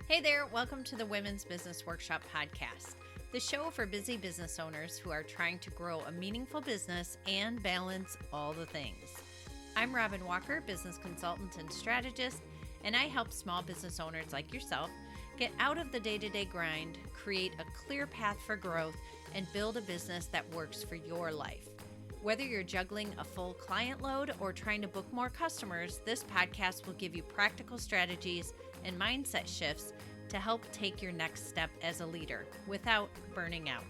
Hey there, welcome to the Women's Business Workshop podcast, the show for busy business owners who are trying to grow a meaningful business and balance all the things. I'm Robin Walker, business consultant and strategist, and I help small business owners like yourself get out of the day-to-day grind, create a clear path for growth, and build a business that works for your life. Whether you're juggling a full client load or trying to book more customers, this podcast will give you practical strategies and mindset shifts to help take your next step as a leader without burning out.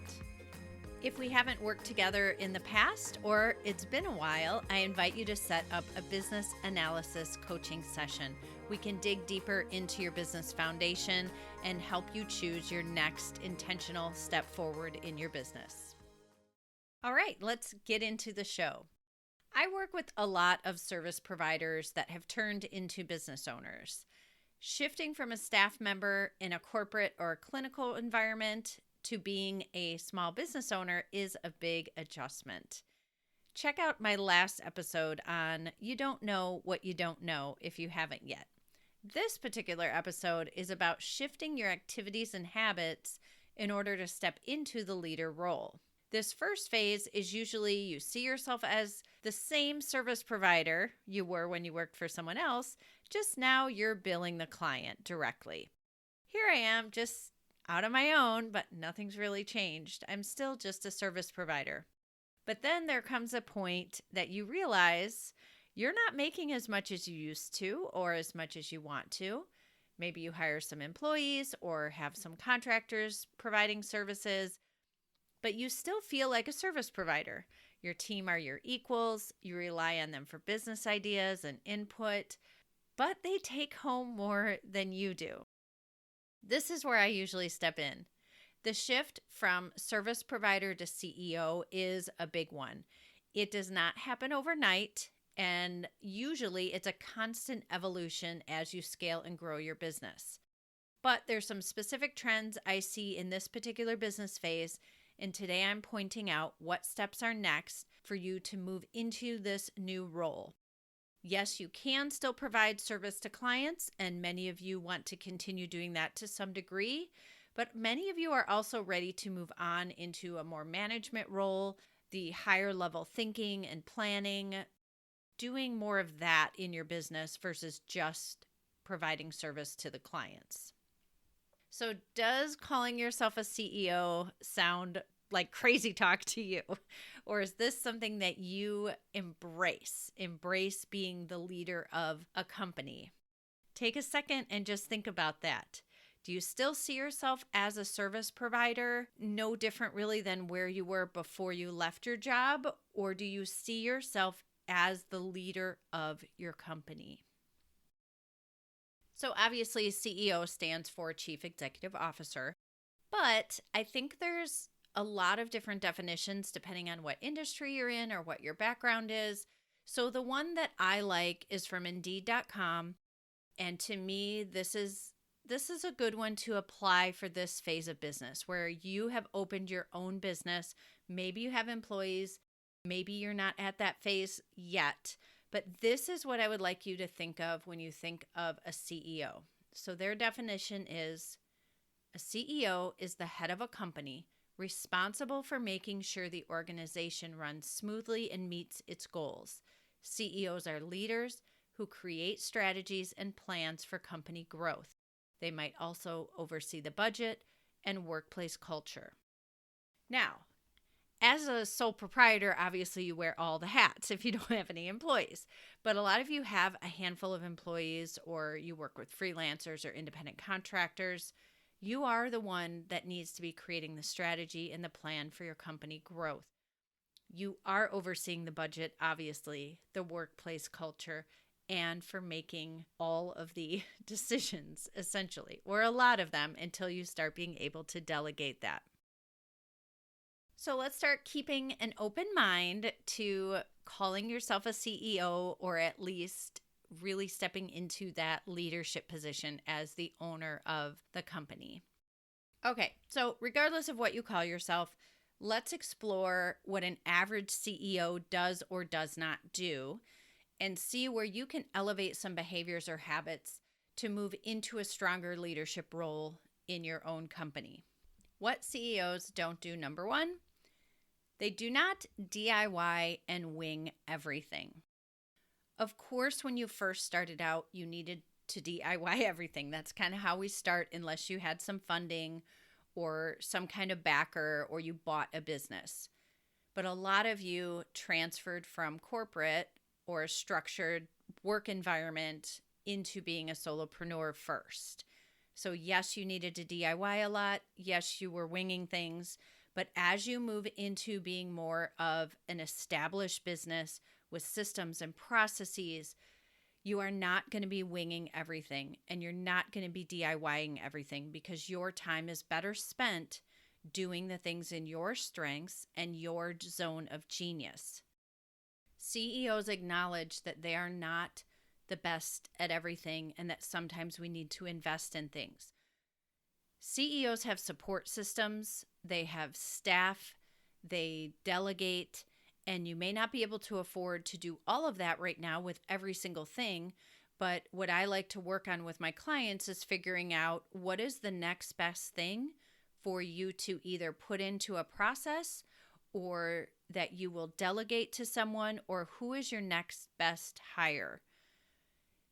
If we haven't worked together in the past or it's been a while, I invite you to set up a business analysis coaching session. We can dig deeper into your business foundation and help you choose your next intentional step forward in your business. All right, let's get into the show. I work with a lot of service providers that have turned into business owners. Shifting from a staff member in a corporate or clinical environment to being a small business owner is a big adjustment. Check out my last episode on You Don't Know What You Don't Know if you haven't yet. This particular episode is about shifting your activities and habits in order to step into the leader role. This first phase is usually you see yourself as the same service provider you were when you worked for someone else, just now you're billing the client directly. Here I am, just out on my own, but nothing's really changed. I'm still just a service provider. But then there comes a point that you realize you're not making as much as you used to or as much as you want to. Maybe you hire some employees or have some contractors providing services, but you still feel like a service provider. Your team are your equals. You rely on them for business ideas and input, but they take home more than you do. This is where I usually step in. The shift from service provider to CEO is a big one. It does not happen overnight, and usually it's a constant evolution as you scale and grow your business. But there's some specific trends I see in this particular business phase, and today I'm pointing out what steps are next for you to move into this new role. Yes, you can still provide service to clients, and many of you want to continue doing that to some degree, but many of you are also ready to move on into a more management role, the higher level thinking and planning, doing more of that in your business versus just providing service to the clients. So does calling yourself a CEO sound like crazy talk to you? Or is this something that you embrace? Embrace being the leader of a company. Take a second and just think about that. Do you still see yourself as a service provider? No different really than where you were before you left your job? Or do you see yourself as the leader of your company? So obviously CEO stands for Chief Executive Officer, but I think there's a lot of different definitions depending on what industry you're in or what your background is. So the one that I like is from Indeed.com, and to me this is a good one to apply for this phase of business where you have opened your own business. Maybe you have employees, maybe you're not at that phase yet. But this is what I would like you to think of when you think of a CEO. So their definition is a CEO is the head of a company responsible for making sure the organization runs smoothly and meets its goals. CEOs are leaders who create strategies and plans for company growth. They might also oversee the budget and workplace culture. Now, as a sole proprietor, obviously you wear all the hats if you don't have any employees. But a lot of you have a handful of employees or you work with freelancers or independent contractors. You are the one that needs to be creating the strategy and the plan for your company growth. You are overseeing the budget, obviously, the workplace culture, and for making all of the decisions, essentially, or a lot of them until you start being able to delegate that. So let's start keeping an open mind to calling yourself a CEO, or at least really stepping into that leadership position as the owner of the company. Okay, so regardless of what you call yourself, let's explore what an average CEO does or does not do and see where you can elevate some behaviors or habits to move into a stronger leadership role in your own company. What CEOs don't do, number one, they do not DIY and wing everything. Of course, when you first started out, you needed to DIY everything. That's kind of how we start, unless you had some funding or some kind of backer or you bought a business. But a lot of you transferred from corporate or a structured work environment into being a solopreneur first. So yes, you needed to DIY a lot. Yes, you were winging things. But as you move into being more of an established business with systems and processes, you are not going to be winging everything, and you're not going to be DIYing everything, because your time is better spent doing the things in your strengths and your zone of genius. CEOs acknowledge that they are not the best at everything and that sometimes we need to invest in things. CEOs have support systems, they have staff, they delegate, and you may not be able to afford to do all of that right now with every single thing. But what I like to work on with my clients is figuring out what is the next best thing for you to either put into a process or that you will delegate to someone, or who is your next best hire.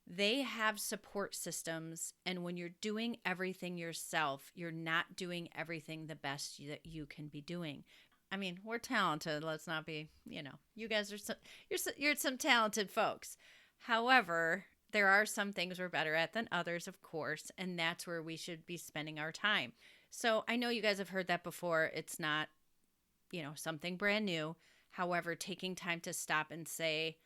They have support systems, and when you're doing everything yourself, you're not doing everything the best that you can be doing. I mean, we're talented. Let's not be, you guys are you're some talented folks. However, there are some things we're better at than others, of course, and that's where we should be spending our time. So I know you guys have heard that before. It's not, something brand new. However, taking time to stop and say,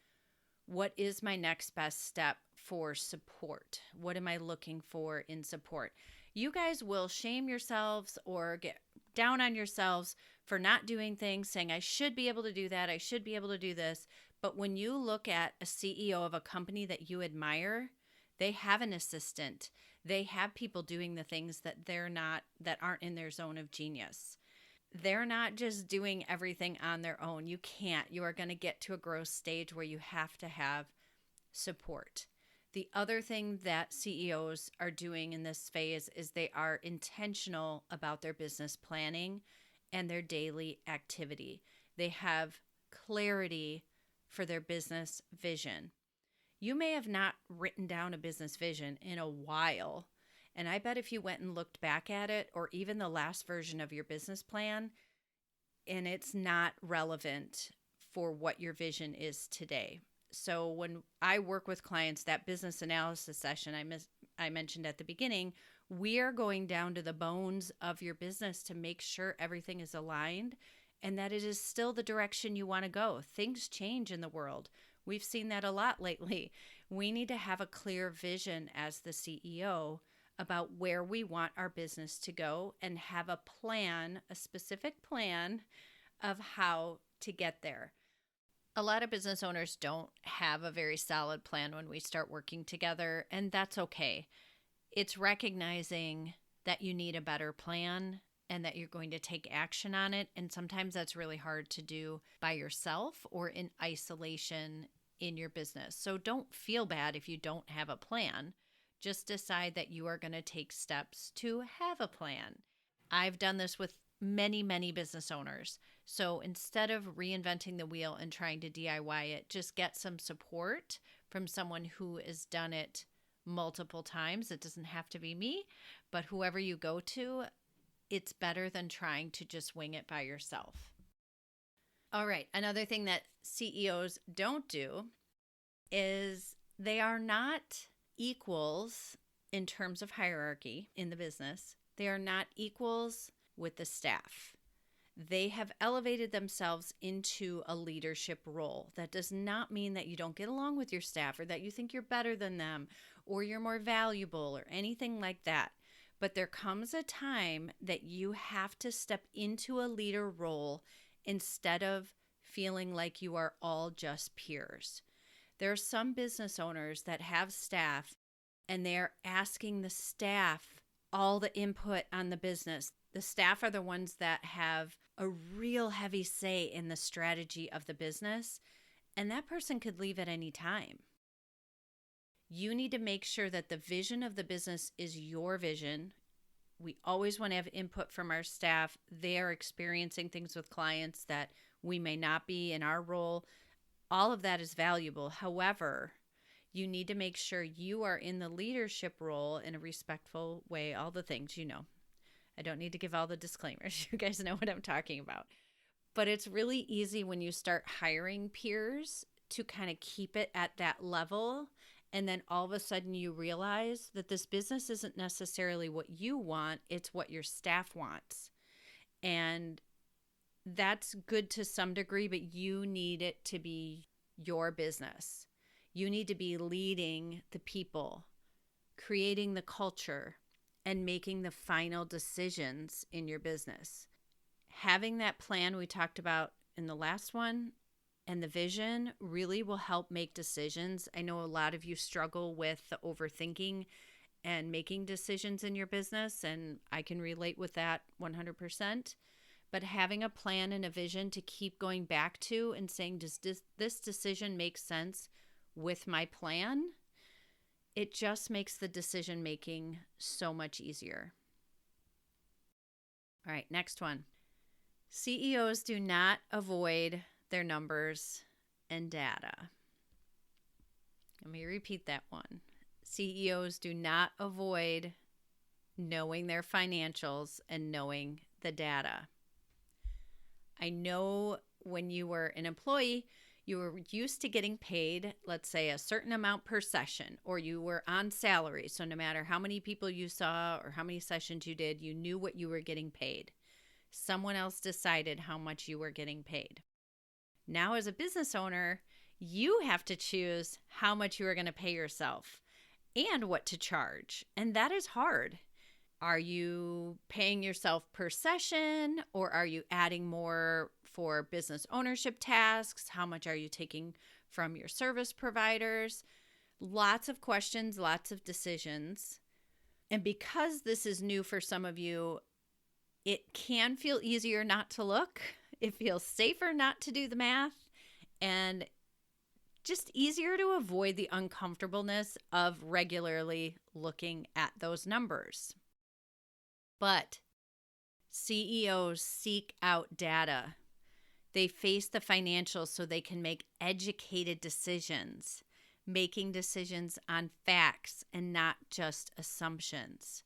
what is my next best step for support? What am I looking for in support? You guys will shame yourselves or get down on yourselves for not doing things, saying, I should be able to do that. I should be able to do this. But when you look at a CEO of a company that you admire, they have an assistant. They have people doing the things that that aren't in their zone of genius. They're not just doing everything on their own. You can't. You are going to get to a growth stage where you have to have support. The other thing that CEOs are doing in this phase is they are intentional about their business planning and their daily activity. They have clarity for their business vision. You may have not written down a business vision in a while, and I bet if you went and looked back at it, or even the last version of your business plan, and it's not relevant for what your vision is today. So when I work with clients, that business analysis session I mentioned at the beginning, we are going down to the bones of your business to make sure everything is aligned and that it is still the direction you want to go. Things change in the world. We've seen that a lot lately. We need to have a clear vision as the CEO about where we want our business to go and have a plan, a specific plan of how to get there. A lot of business owners don't have a very solid plan when we start working together, and that's okay. It's recognizing that you need a better plan and that you're going to take action on it. And sometimes that's really hard to do by yourself or in isolation in your business. So don't feel bad if you don't have a plan. Just decide that you are going to take steps to have a plan. I've done this with many, many business owners. So instead of reinventing the wheel and trying to DIY it, just get some support from someone who has done it multiple times. It doesn't have to be me, but whoever you go to, it's better than trying to just wing it by yourself. All right. Another thing that CEOs don't do is they are not equals in terms of hierarchy in the business. They are not equals with the staff. They have elevated themselves into a leadership role. That does not mean that you don't get along with your staff or that you think you're better than them or you're more valuable or anything like that. But there comes a time that you have to step into a leader role instead of feeling like you are all just peers. There are some business owners that have staff and they're asking the staff all the input on the business. The staff are the ones that have a real heavy say in the strategy of the business, and that person could leave at any time. You need to make sure that the vision of the business is your vision. We always want to have input from our staff. They are experiencing things with clients that we may not be in our role. All of that is valuable. However, you need to make sure you are in the leadership role in a respectful way, all the things, I don't need to give all the disclaimers. You guys know what I'm talking about. But it's really easy when you start hiring peers to kind of keep it at that level. And then all of a sudden you realize that this business isn't necessarily what you want, it's what your staff wants. And that's good to some degree, but you need it to be your business. You need to be leading the people, creating the culture, and making the final decisions in your business. Having that plan we talked about in the last one and the vision really will help make decisions. I know a lot of you struggle with the overthinking and making decisions in your business, and I can relate with that 100%. But having a plan and a vision to keep going back to and saying, does this decision make sense with my plan? It just makes the decision making so much easier. All right, next one. CEOs do not avoid their numbers and data. Let me repeat that one. CEOs do not avoid knowing their financials and knowing the data. I know when you were an employee, you were used to getting paid, let's say, a certain amount per session, or you were on salary. So no matter how many people you saw or how many sessions you did, you knew what you were getting paid. Someone else decided how much you were getting paid. Now, as a business owner, you have to choose how much you are going to pay yourself and what to charge. And that is hard. Are you paying yourself per session, or are you adding more for business ownership tasks? How much are you taking from your service providers? Lots of questions, lots of decisions. And because this is new for some of you, it can feel easier not to look. It feels safer not to do the math, and just easier to avoid the uncomfortableness of regularly looking at those numbers. But CEOs seek out data. They face the financials so they can make educated decisions, making decisions on facts and not just assumptions.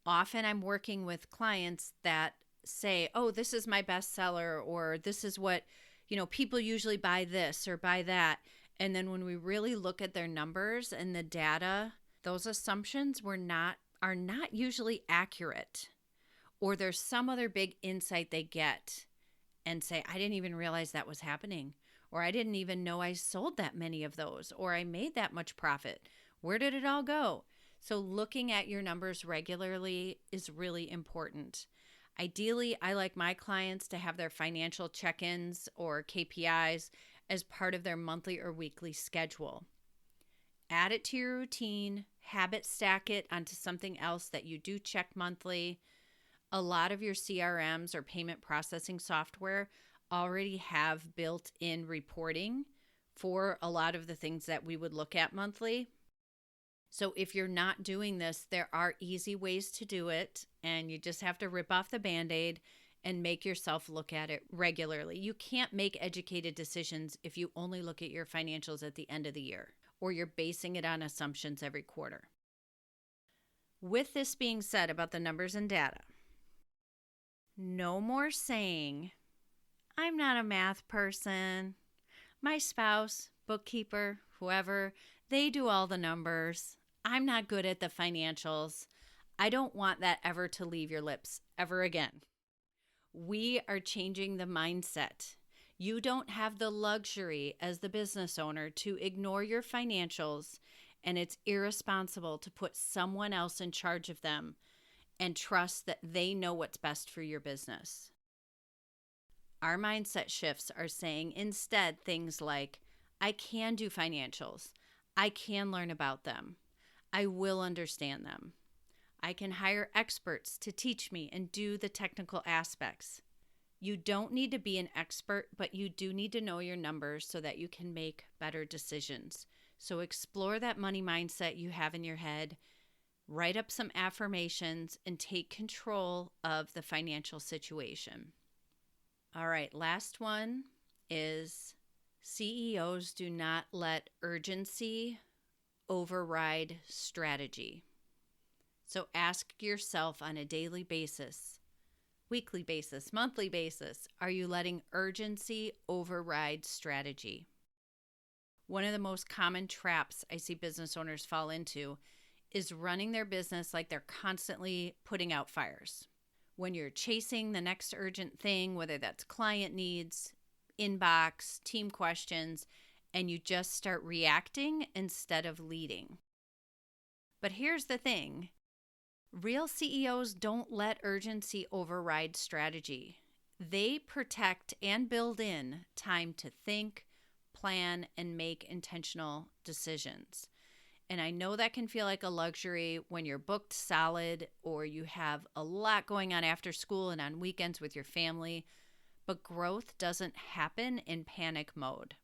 Often I'm working with clients that say, oh, this is my bestseller, or this is what, people usually buy this or buy that. And then when we really look at their numbers and the data, those assumptions are not usually accurate, or there's some other big insight they get and say, I didn't even realize that was happening, or I didn't even know I sold that many of those, or I made that much profit. Where did it all go? So looking at your numbers regularly is really important. Ideally, I like my clients to have their financial check-ins or KPIs as part of their monthly or weekly schedule. Add it to your routine, habit stack it onto something else that you do check monthly. A lot of your CRMs or payment processing software already have built-in reporting for a lot of the things that we would look at monthly. So if you're not doing this, there are easy ways to do it, and you just have to rip off the Band-Aid and make yourself look at it regularly. You can't make educated decisions if you only look at your financials at the end of the year, or you're basing it on assumptions every quarter. With this being said about the numbers and data, no more saying, I'm not a math person. My spouse, bookkeeper, whoever, they do all the numbers. I'm not good at the financials. I don't want that ever to leave your lips ever again. We are changing the mindset. You don't have the luxury as the business owner to ignore your financials, and it's irresponsible to put someone else in charge of them and trust that they know what's best for your business. Our mindset shifts are saying instead things like, I can do financials. I can learn about them. I will understand them. I can hire experts to teach me and do the technical aspects. You don't need to be an expert, but you do need to know your numbers so that you can make better decisions. So explore that money mindset you have in your head, write up some affirmations, and take control of the financial situation. All right, last one is CEOs do not let urgency override strategy. So ask yourself on a daily basis, weekly basis, monthly basis, are you letting urgency override strategy? One of the most common traps I see business owners fall into is running their business like they're constantly putting out fires. When you're chasing the next urgent thing, whether that's client needs, inbox, team questions, and you just start reacting instead of leading. But here's the thing. Real CEOs don't let urgency override strategy. They protect and build in time to think, plan, and make intentional decisions. And I know that can feel like a luxury when you're booked solid or you have a lot going on after school and on weekends with your family, but growth doesn't happen in panic mode.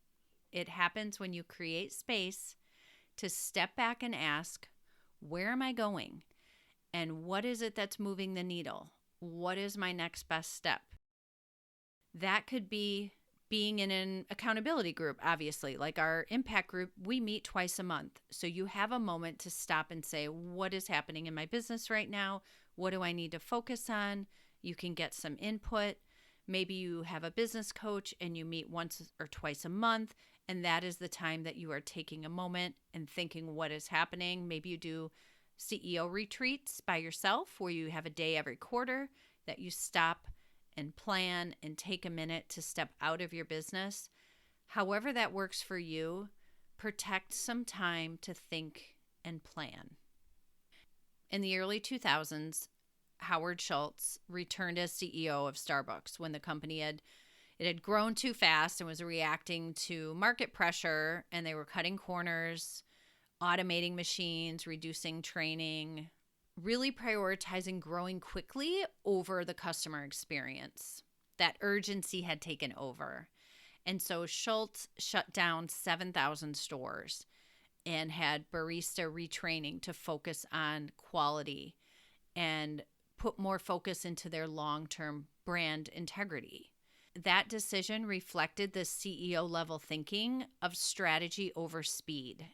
It happens when you create space to step back and ask, where am I going? And what is it that's moving the needle? What is my next best step? That could be being in an accountability group, obviously. Like our impact group, we meet twice a month. So you have a moment to stop and say, what is happening in my business right now? What do I need to focus on? You can get some input. Maybe you have a business coach and you meet once or twice a month. And that is the time that you are taking a moment and thinking what is happening. Maybe you do CEO retreats by yourself where you have a day every quarter that you stop and plan and take a minute to step out of your business. However that works for you, protect some time to think and plan. In the early 2000s, Howard Schultz returned as CEO of Starbucks when the company had grown too fast and was reacting to market pressure, and they were cutting corners, automating machines, reducing training, really prioritizing growing quickly over the customer experience. That urgency had taken over. And so Schultz shut down 7,000 stores and had barista retraining to focus on quality and put more focus into their long-term brand integrity. That decision reflected the CEO level thinking of strategy over speed.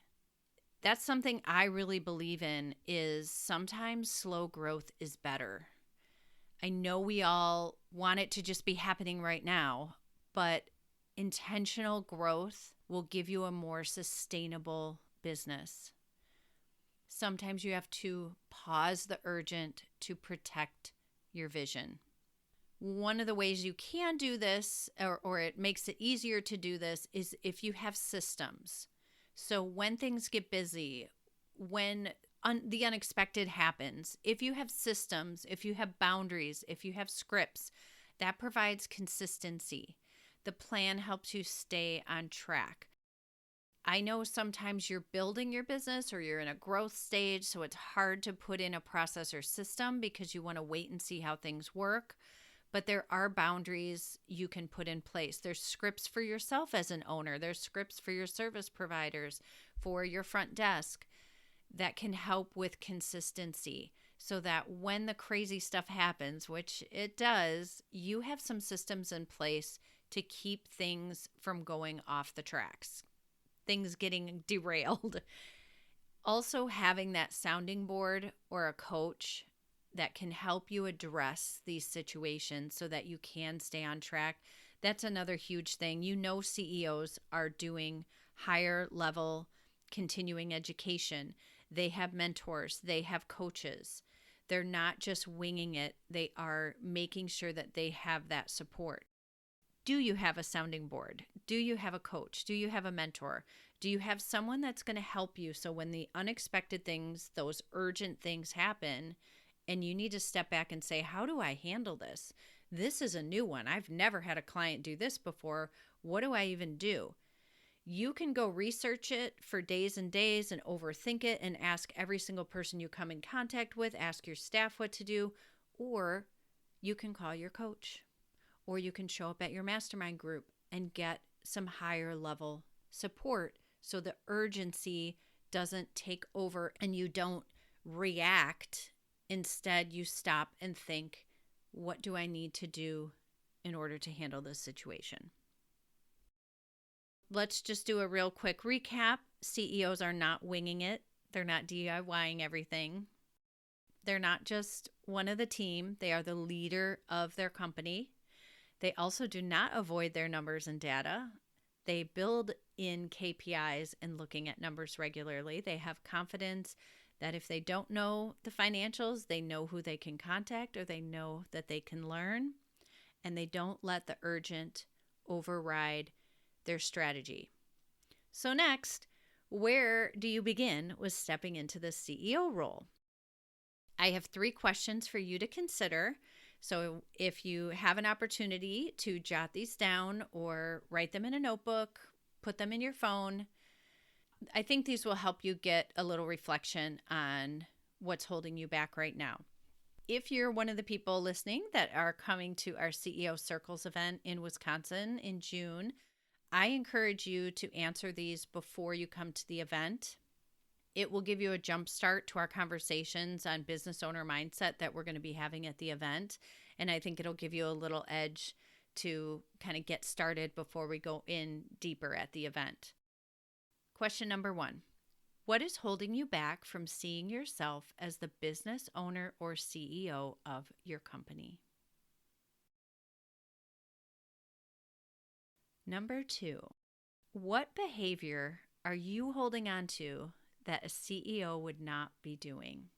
That's something I really believe in, is sometimes slow growth is better. I know we all want it to just be happening right now, but intentional growth will give you a more sustainable business. Sometimes you have to pause the urgent to protect your vision. One of the ways you can do this, or it makes it easier to do this, is if you have systems. So when things get busy, when the unexpected happens, if you have systems, if you have boundaries, if you have scripts, that provides consistency. The plan helps you stay on track. I know sometimes you're building your business or you're in a growth stage, so it's hard to put in a process or system because you want to wait and see how things work. But there are boundaries you can put in place. There's scripts for yourself as an owner. There's scripts for your service providers, for your front desk that can help with consistency so that when the crazy stuff happens, which it does, you have some systems in place to keep things from going off the tracks, things getting derailed. Also, having that sounding board or a coach that can help you address these situations so that you can stay on track. That's another huge thing. You know, CEOs are doing higher level continuing education. They have mentors. They have coaches. They're not just winging it. They are making sure that they have that support. Do you have a sounding board? Do you have a coach? Do you have a mentor? Do you have someone that's going to help you so when the unexpected things, those urgent things happen, and you need to step back and say, how do I handle this? This is a new one. I've never had a client do this before. What do I even do? You can go research it for days and days and overthink it and ask every single person you come in contact with, ask your staff what to do, or you can call your coach, or you can show up at your mastermind group and get some higher level support so the urgency doesn't take over and you don't react. Instead, you stop and think, what do I need to do in order to handle this situation? Let's just do a real quick recap. CEOs are not winging it. They're not DIYing everything. They're not just one of the team. They are the leader of their company. They also do not avoid their numbers and data. They build in KPIs and looking at numbers regularly. They have confidence that if they don't know the financials, they know who they can contact or they know that they can learn. And they don't let the urgent override their strategy. So next, where do you begin with stepping into the CEO role? I have 3 questions for you to consider. So if you have an opportunity to jot these down or write them in a notebook, put them in your phone, I think these will help you get a little reflection on what's holding you back right now. If you're one of the people listening that are coming to our CEO Circles event in Wisconsin in June, I encourage you to answer these before you come to the event. It will give you a jump start to our conversations on business owner mindset that we're going to be having at the event. And I think it'll give you a little edge to kind of get started before we go in deeper at the event. Question number 1. What is holding you back from seeing yourself as the business owner or CEO of your company? Number 2, what behavior are you holding on to that a CEO would not be doing?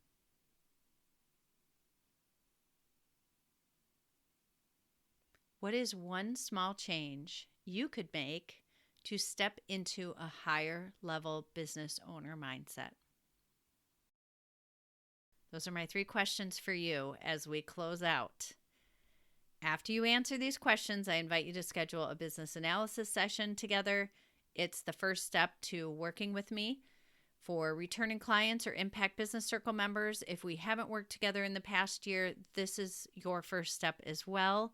What is one small change you could make to step into a higher level business owner mindset? Those are my 3 questions for you as we close out. After you answer these questions, I invite you to schedule a business analysis session together. It's the first step to working with me. For returning clients or Impact Business Circle members, if we haven't worked together in the past year, this is your first step as well.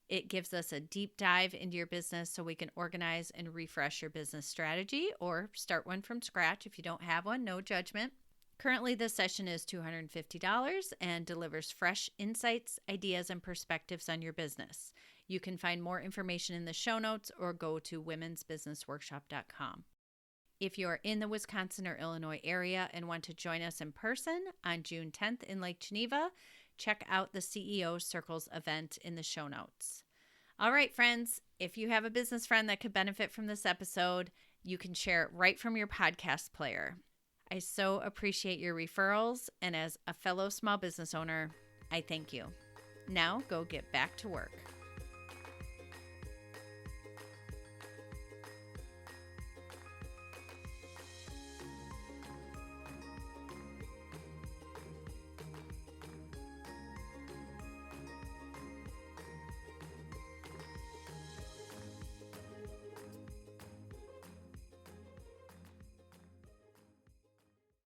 It gives us a deep dive into your business so we can organize and refresh your business strategy or start one from scratch. If you don't have one, no judgment. Currently, this session is $250 and delivers fresh insights, ideas, and perspectives on your business. You can find more information in the show notes or go to womensbusinessworkshop.com. If you're in the Wisconsin or Illinois area and want to join us in person on June 10th in Lake Geneva, check out the CEO Circles event in the show notes. All right, friends, if you have a business friend that could benefit from this episode, you can share it right from your podcast player. I so appreciate your referrals, and as a fellow small business owner, I thank you. Now go get back to work.